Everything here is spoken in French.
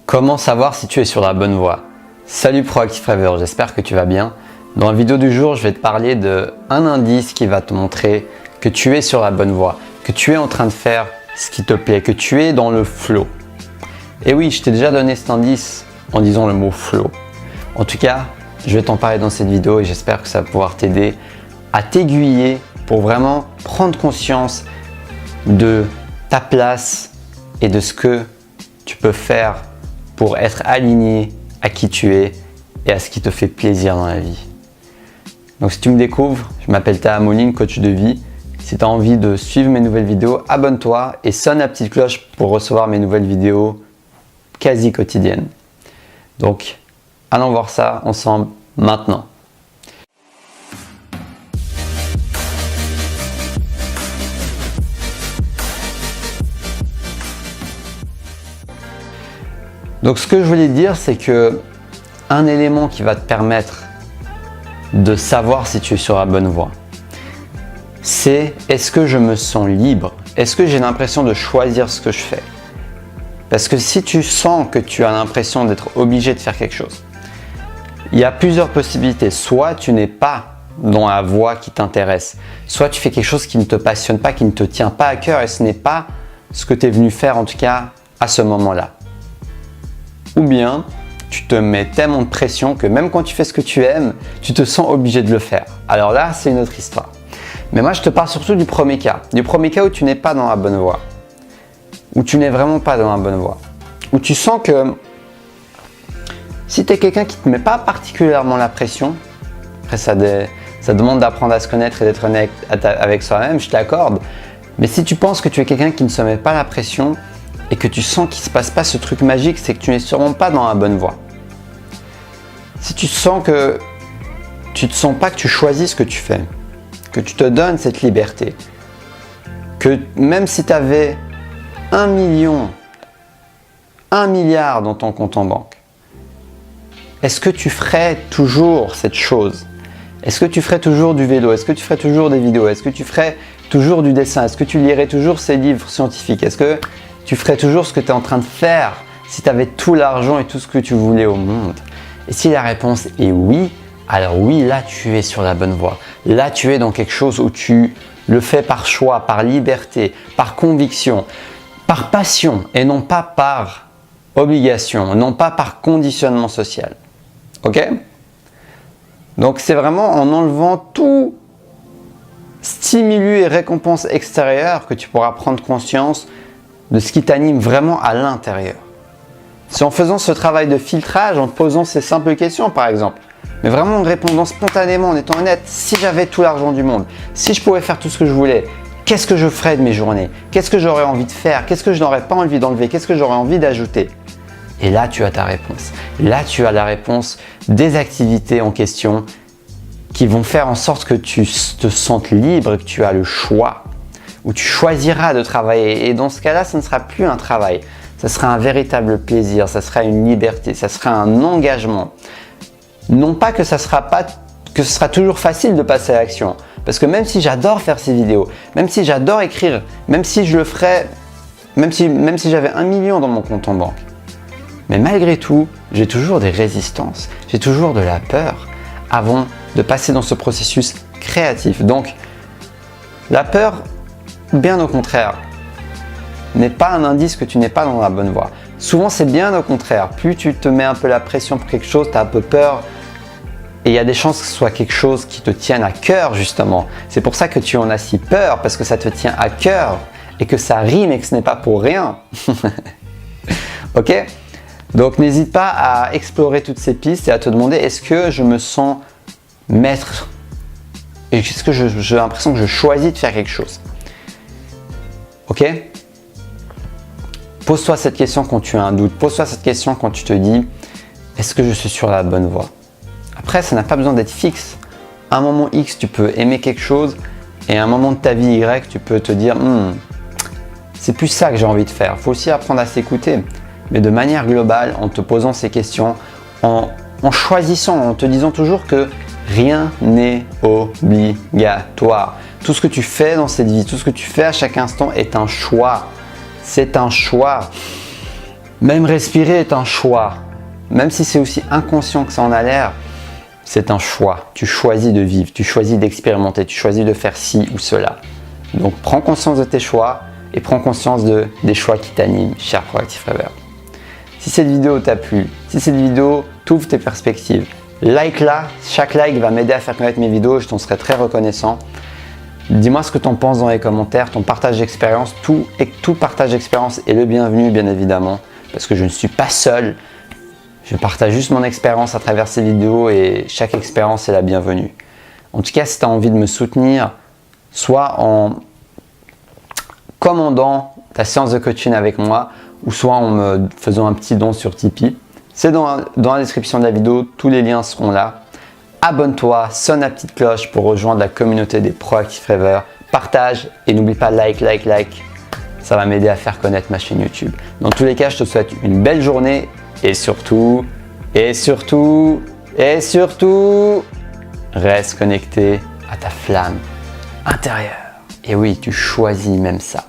Comment savoir si tu es sur la bonne voie? Salut Proactive Rêveur, j'espère que tu vas bien. Dans la vidéo du jour, je vais te parler d'un indice qui va te montrer que tu es sur la bonne voie, que tu es en train de faire ce qui te plaît, que tu es dans le flow. Et oui, je t'ai déjà donné cet indice en disant le mot flow. En tout cas, je vais t'en parler dans cette vidéo et j'espère que ça va pouvoir t'aider à t'aiguiller pour vraiment prendre conscience de ta place et de ce que tu peux faire pour être aligné à qui tu es et à ce qui te fait plaisir dans la vie. Donc si tu me découvres, je m'appelle Taha Moline, coach de vie. Si tu as envie de suivre mes nouvelles vidéos, abonne-toi et sonne la petite cloche pour recevoir mes nouvelles vidéos quasi quotidiennes. Donc allons voir ça ensemble maintenant. Donc ce que je voulais te dire, c'est que un élément qui va te permettre de savoir si tu es sur la bonne voie, c'est est-ce que je me sens libre? Est-ce que j'ai l'impression de choisir ce que je fais? Parce que si tu sens que tu as l'impression d'être obligé de faire quelque chose, il y a plusieurs possibilités. Soit tu n'es pas dans la voie qui t'intéresse, soit tu fais quelque chose qui ne te passionne pas, qui ne te tient pas à cœur et ce n'est pas ce que tu es venu faire en tout cas à ce moment-là. Ou bien tu te mets tellement de pression que même quand tu fais ce que tu aimes, tu te sens obligé de le faire. Alors là, c'est une autre histoire. Mais moi, je te parle surtout du premier cas où tu n'es pas dans la bonne voie, où tu n'es vraiment pas dans la bonne voie, où tu sens que si tu es quelqu'un qui ne te met pas particulièrement la pression, après ça demande d'apprendre à se connaître et d'être honnête avec soi-même, je t'accorde, mais si tu penses que tu es quelqu'un qui ne se met pas la pression et que tu sens qu'il ne se passe pas ce truc magique, c'est que tu n'es sûrement pas dans la bonne voie. Si tu sens que tu ne te sens pas que tu choisis ce que tu fais, que tu te donnes cette liberté, que même si tu avais 1 million, 1 milliard dans ton compte en banque, est-ce que tu ferais toujours cette chose? Est-ce que tu ferais toujours du vélo? Est-ce que tu ferais toujours des vidéos? Est-ce que tu ferais toujours du dessin? Est-ce que tu lirais toujours ces livres scientifiques? Est-ce que tu ferais toujours ce que tu es en train de faire si tu avais tout l'argent et tout ce que tu voulais au monde? Et si la réponse est oui, alors oui, là tu es sur la bonne voie. Là tu es dans quelque chose où tu le fais par choix, par liberté, par conviction, par passion et non pas par obligation, non pas par conditionnement social. Ok? Donc c'est vraiment en enlevant tout stimulus et récompenses extérieures que tu pourras prendre conscience de ce qui t'anime vraiment à l'intérieur. C'est en faisant ce travail de filtrage, en te posant ces simples questions par exemple, mais vraiment en répondant spontanément, en étant honnête, si j'avais tout l'argent du monde, si je pouvais faire tout ce que je voulais, qu'est-ce que je ferais de mes journées? Qu'est-ce que j'aurais envie de faire? Qu'est-ce que je n'aurais pas envie d'enlever? Qu'est-ce que j'aurais envie d'ajouter? Et là, tu as ta réponse. Là, tu as la réponse des activités en question qui vont faire en sorte que tu te sentes libre, que tu as le choix, où tu choisiras de travailler. Et dans ce cas-là, ce ne sera plus un travail. Ça sera un véritable plaisir, ça sera une liberté, ça sera un engagement. Non pas que ce sera toujours facile de passer à l'action. Parce que même si j'adore faire ces vidéos, même si j'adore écrire, même si je le ferais, même si j'avais 1 million dans mon compte en banque, mais malgré tout, j'ai toujours des résistances, j'ai toujours de la peur avant de passer dans ce processus créatif. Donc, la peur, bien au contraire, n'est pas un indice que tu n'es pas dans la bonne voie. Souvent, c'est bien au contraire. Plus tu te mets un peu la pression pour quelque chose, tu as un peu peur et il y a des chances que ce soit quelque chose qui te tienne à cœur justement. C'est pour ça que tu en as si peur, parce que ça te tient à cœur et que ça rime et que ce n'est pas pour rien. Ok? Donc, n'hésite pas à explorer toutes ces pistes et à te demander est-ce que je me sens maître? Et est-ce que j'ai l'impression que je choisis de faire quelque chose? Ok? Pose-toi cette question quand tu as un doute. Pose-toi cette question quand tu te dis est-ce que je suis sur la bonne voie? Après, ça n'a pas besoin d'être fixe. À un moment X, tu peux aimer quelque chose et à un moment de ta vie Y, tu peux te dire c'est plus ça que j'ai envie de faire. Il faut aussi apprendre à s'écouter. Mais de manière globale, en te posant ces questions, en choisissant, en te disant toujours que rien n'est obligatoire. Tout ce que tu fais dans cette vie, tout ce que tu fais à chaque instant est un choix. C'est un choix. Même respirer est un choix. Même si c'est aussi inconscient que ça en a l'air, c'est un choix. Tu choisis de vivre, tu choisis d'expérimenter, tu choisis de faire ci ou cela. Donc prends conscience de tes choix et prends conscience des choix qui t'animent, cher Proactive Rêveur. Si cette vidéo t'a plu, si cette vidéo t'ouvre tes perspectives, like-la. Chaque like va m'aider à faire connaître mes vidéos, je t'en serai très reconnaissant. Dis-moi ce que tu en penses dans les commentaires, ton partage d'expérience, tout partage d'expérience est le bienvenu bien évidemment, parce que je ne suis pas seul. Je partage juste mon expérience à travers ces vidéos et chaque expérience est la bienvenue. En tout cas, si tu as envie de me soutenir, soit en commandant ta séance de coaching avec moi, ou soit en me faisant un petit don sur Tipeee. C'est dans la description de la vidéo, tous les liens seront là. Abonne-toi, sonne la petite cloche pour rejoindre la communauté des Proactive Rêveurs. Partage et n'oublie pas like. Ça va m'aider à faire connaître ma chaîne YouTube. Dans tous les cas, je te souhaite une belle journée et surtout, reste connecté à ta flamme intérieure. Et oui, tu choisis même ça.